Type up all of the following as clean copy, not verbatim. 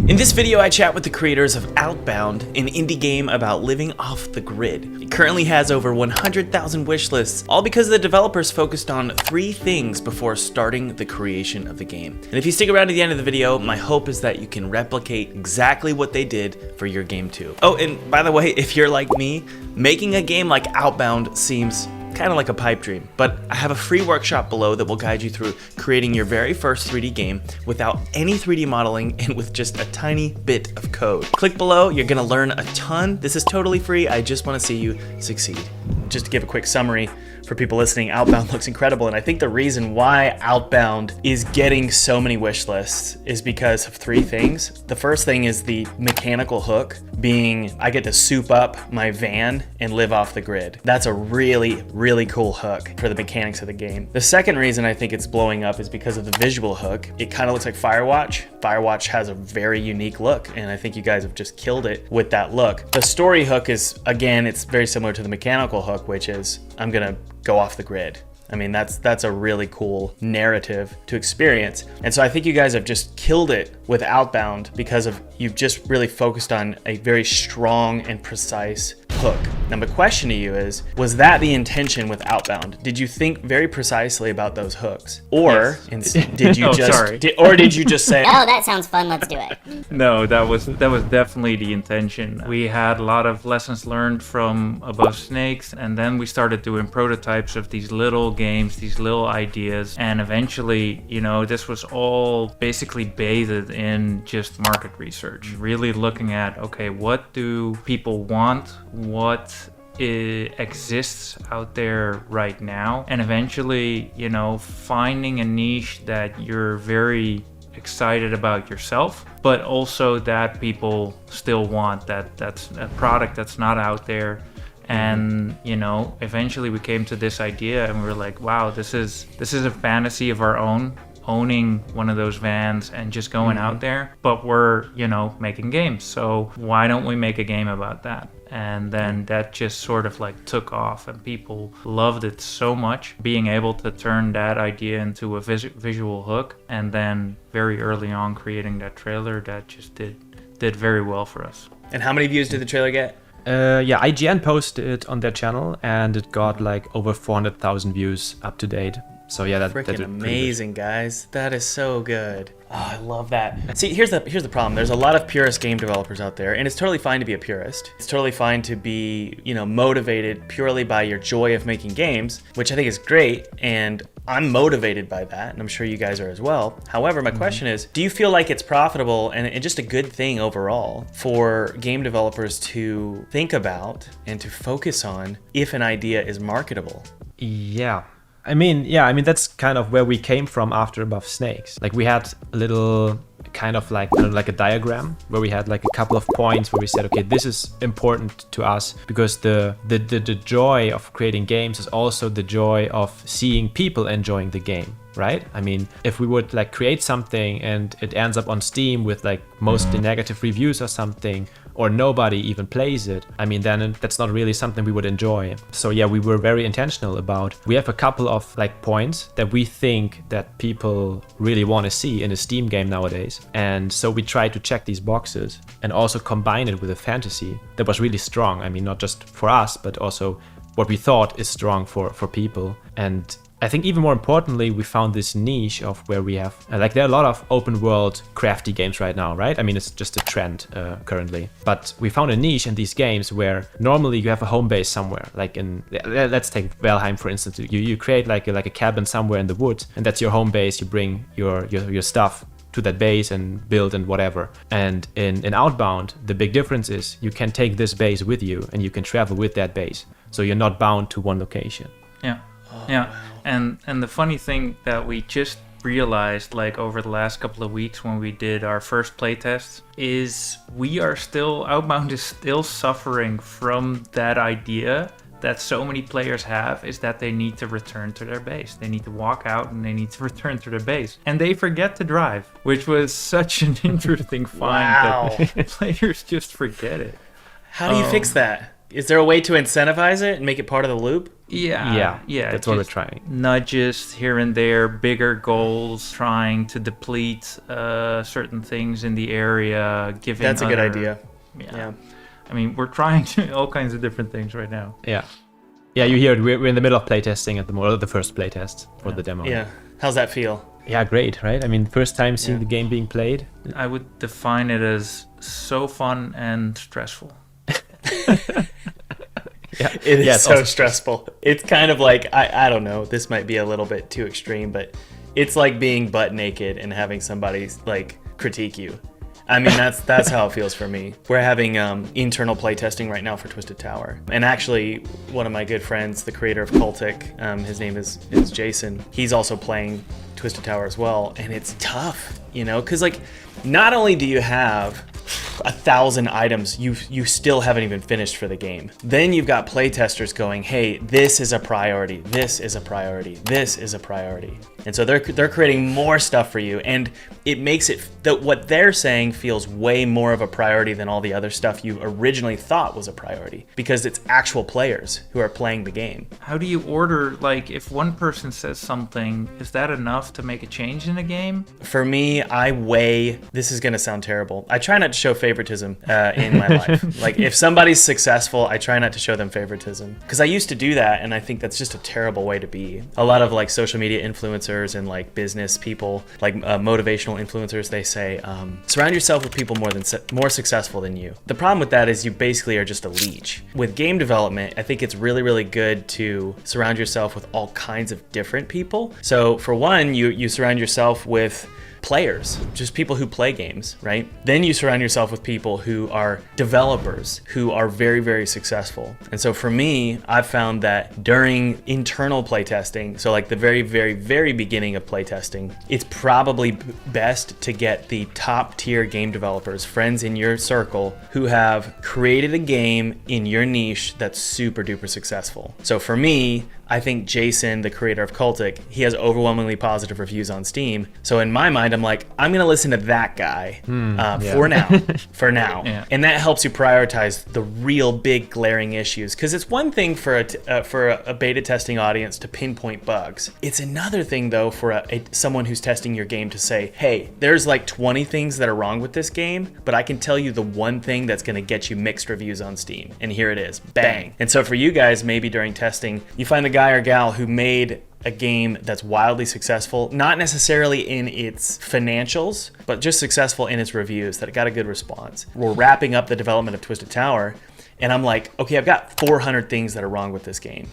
In this video, I chat with the creators of Outbound, an indie game about living off the grid. It currently has over 100,000 wishlists, all because the developers focused on 3 things before starting the creation of the game. And if you stick around to the end of the video, my hope is that you can replicate exactly what they did for your game too. Oh, and by the way, if you're like me, making a game like Outbound seems kind of like a pipe dream, but I have a free workshop below that will guide you through creating your very first 3D game without any 3D modeling and with just a tiny bit of code. Click below, you're gonna learn a ton. This is totally free. I just wanna see you succeed. Just to give a quick summary for people listening, Outbound looks incredible, and I think the reason why Outbound is getting so many wish lists is because of 3 things. The first thing is the mechanical hook, being I get to soup up my van and live off the grid. That's a really cool hook for the mechanics of the game. The second reason I think it's blowing up is because of the visual hook. It kind of looks like Firewatch. Firewatch has a very unique look, and I think you guys have just killed it with that look. The story hook is, again, it's very similar to the mechanical hook, which is I'm gonna go off the grid. I mean, that's a really cool narrative to experience. And so I think you guys have just killed it with Outbound because of you've just really focused on a very strong and precise hook. Now my question to you is, was that the intention with Outbound? Did you think very precisely about those hooks? Or did you did you just say, oh, that sounds fun, let's do it? No, that was definitely the intention. We had a lot of lessons learned from Above Snakes, and then we started doing prototypes of these little games, these little ideas, and eventually, you know, this was all basically bathed in just market research, really looking at, okay, what do people want, what exists out there right now, and eventually, you know, finding a niche that you're very excited about yourself, but also that people still want, that's a product that's not out there. And you know, eventually we came to this idea and we were like, wow, this is a fantasy of our own, owning one of those vans and just going out there, but we're, you know, making games, so why don't we make a game about that? And then that just sort of like took off, and people loved it so much, being able to turn that idea into a visual hook, and then very early on creating that trailer that just did very well for us. And how many views did the trailer get? Yeah, IGN posted it on their channel, and it got like over 400,000 views up to date. So yeah, that's freaking amazing, guys. That is so good. Oh, I love that. See, here's the problem. There's a lot of purist game developers out there, and it's totally fine to be a purist. It's totally fine to be, you know, motivated purely by your joy of making games, which I think is great, and I'm motivated by that, and I'm sure you guys are as well. However, my question is, do you feel like it's profitable and just a good thing overall for game developers to think about and to focus on if an idea is marketable? Yeah. I mean, that's kind of where we came from after Above Snakes. Like, we had a little kind of like, I don't know, like a diagram where we had like a couple of points where we said, okay, this is important to us because the joy of creating games is also the joy of seeing people enjoying the game, right? I mean, if we would like create something and it ends up on Steam with like mostly negative reviews or something, or nobody even plays it, I mean, then that's not really something we would enjoy. So yeah, we were very intentional about, we have a couple of like points that we think that people really want to see in a Steam game nowadays. And so we tried to check these boxes and also combine it with a fantasy that was really strong. I mean, not just for us, but also what we thought is strong for people. And I think even more importantly, we found this niche of where we have, like, there are a lot of open world crafty games right now, right? I mean, it's just a trend currently. But we found a niche in these games where normally you have a home base somewhere, like in, let's take Valheim for instance. You create like a cabin somewhere in the woods, and that's your home base. You bring your stuff to that base and build and whatever. And in Outbound, the big difference is you can take this base with you and you can travel with that base. So you're not bound to one location. Yeah. Yeah, and the funny thing that we just realized, like over the last couple of weeks when we did our first playtests, is Outbound is still suffering from that idea that so many players have, is that they need to return to their base. They need to walk out and they need to return to their base. And they forget to drive, which was such an interesting find. Wow. That players just forget it. How do you fix that? Is there a way to incentivize it and make it part of the loop? Yeah. That's what we're trying. Nudges here and there, bigger goals, trying to deplete certain things in the area, giving. That's a good idea. Yeah. I mean, we're trying to all kinds of different things right now. Yeah. Yeah, you hear it. We're in the middle of playtesting at the first playtest for the demo. Yeah. How's that feel? Yeah, great, right? I mean, first time seeing the game being played. I would define it as so fun and stressful. Yeah, it is so stressful. It's kind of like, I don't know, this might be a little bit too extreme, but it's like being butt naked and having somebody like critique you. I mean, that's how it feels for me. We're having internal playtesting right now for Twisted Tower. And actually, one of my good friends, the creator of Cultic, his name is Jason, he's also playing Twisted Tower as well. And it's tough, because like, not only do you have 1,000 items you still haven't even finished for the game. Then you've got playtesters going, hey, this is a priority, this is a priority, this is a priority. And so they're creating more stuff for you, and it makes it that what they're saying feels way more of a priority than all the other stuff you originally thought was a priority, because it's actual players who are playing the game. How do you order, like, if one person says something, is that enough to make a change in the game? For me, this is gonna sound terrible, I try not to show favoritism in my life. Like, if somebody's successful, I try not to show them favoritism, because I used to do that, and I think that's just a terrible way to be. A lot of like social media influencers and like business people, like motivational influencers, they say surround yourself with people more successful than you. The problem with that is you basically are just a leech. With game development, I think it's really, really good to surround yourself with all kinds of different people. So for one, you surround yourself with players, just people who play games, right? Then you surround yourself with people who are developers, who are very, very successful. And so for me, I've found that during internal playtesting, so like the very, very, very beginning of playtesting, it's probably best to get the top tier game developers, friends in your circle, who have created a game in your niche that's super duper successful. So for me, I think Jason, the creator of Cultic, he has overwhelmingly positive reviews on Steam. So in my mind, I'm like, I'm gonna listen to that guy for now. Yeah. And that helps you prioritize the real big glaring issues. Because it's one thing for a beta testing audience to pinpoint bugs. It's another thing though for someone who's testing your game to say, hey, there's like 20 things that are wrong with this game, but I can tell you the one thing that's gonna get you mixed reviews on Steam. And here it is, bang. And so for you guys, maybe during testing, you find the guy or gal who made a game that's wildly successful, not necessarily in its financials, but just successful in its reviews, that it got a good response. We're wrapping up the development of Twisted Tower, and I'm like, okay, I've got 400 things that are wrong with this game.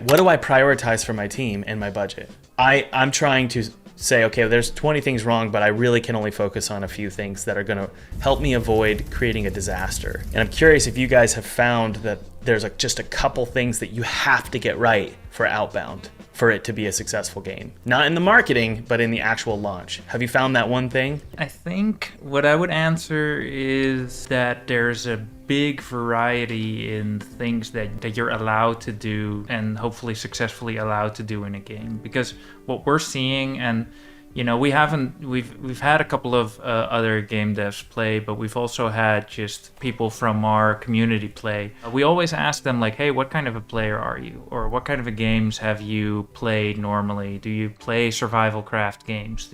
What do I prioritize for my team and my budget? I'm trying to say, okay, there's 20 things wrong, but I really can only focus on a few things that are gonna help me avoid creating a disaster. And I'm curious if you guys have found that there's just a couple things that you have to get right for Outbound for it to be a successful game. Not in the marketing, but in the actual launch. Have you found that one thing? I think what I would answer is that there's a big variety in things that you're allowed to do and hopefully successfully allowed to do in a game. Because what we're seeing, and we've had a couple of other game devs play, but we've also had just people from our community play. We always ask them like, hey, what kind of a player are you? Or what kind of a games have you played normally? Do you play survival craft games?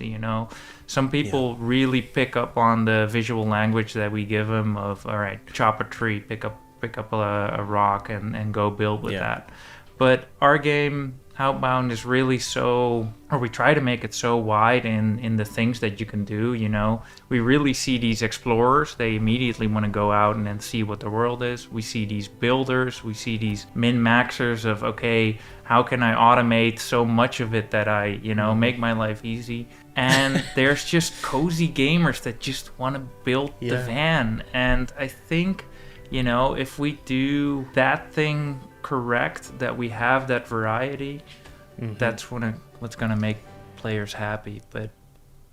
Some people really pick up on the visual language that we give them of, all right, chop a tree, pick up a rock and go build with that. But our game, Outbound, is really we try to make it so wide in the things that you can do, We really see these explorers, they immediately want to go out and then see what the world is. We see these builders, we see these min-maxers of, okay, how can I automate so much of it that I, make my life easy? And there's just cozy gamers that just want to build the van. And I think, if we do that thing correct, that we have that variety, that's what's going to make players happy. But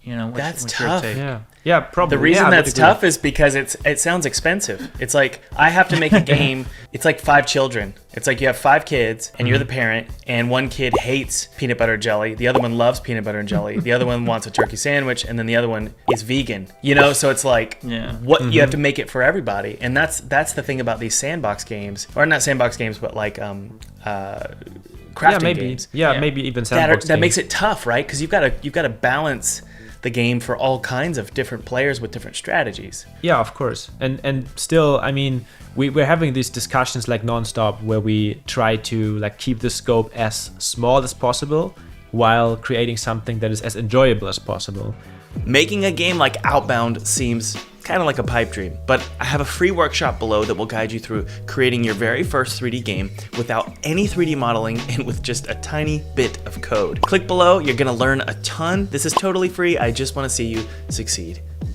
You know, That's what's your tough. take? Yeah, probably. The reason Yeah, I would that's agree. tough is because it sounds expensive. It's like I have to make a game. It's like 5 children. It's like you have 5 kids and you're the parent, and one kid hates peanut butter and jelly, the other one loves peanut butter and jelly, the other one wants a turkey sandwich, and then the other one is vegan. You know, so it's like you have to make it for everybody, and that's the thing about these sandbox games, or not sandbox games, but like crafting games. Yeah, maybe even sandbox That makes games. it tough, right? Because you've got to balance the game for all kinds of different players with different strategies. Yeah, of course. And still, I mean, we're having these discussions like nonstop where we try to like keep the scope as small as possible while creating something that is as enjoyable as possible. Making a game like Outbound seems kind of like a pipe dream, but I have a free workshop below that will guide you through creating your very first 3D game without any 3D modeling and with just a tiny bit of code. Click below, you're gonna learn a ton. This is totally free. I just want to see you succeed.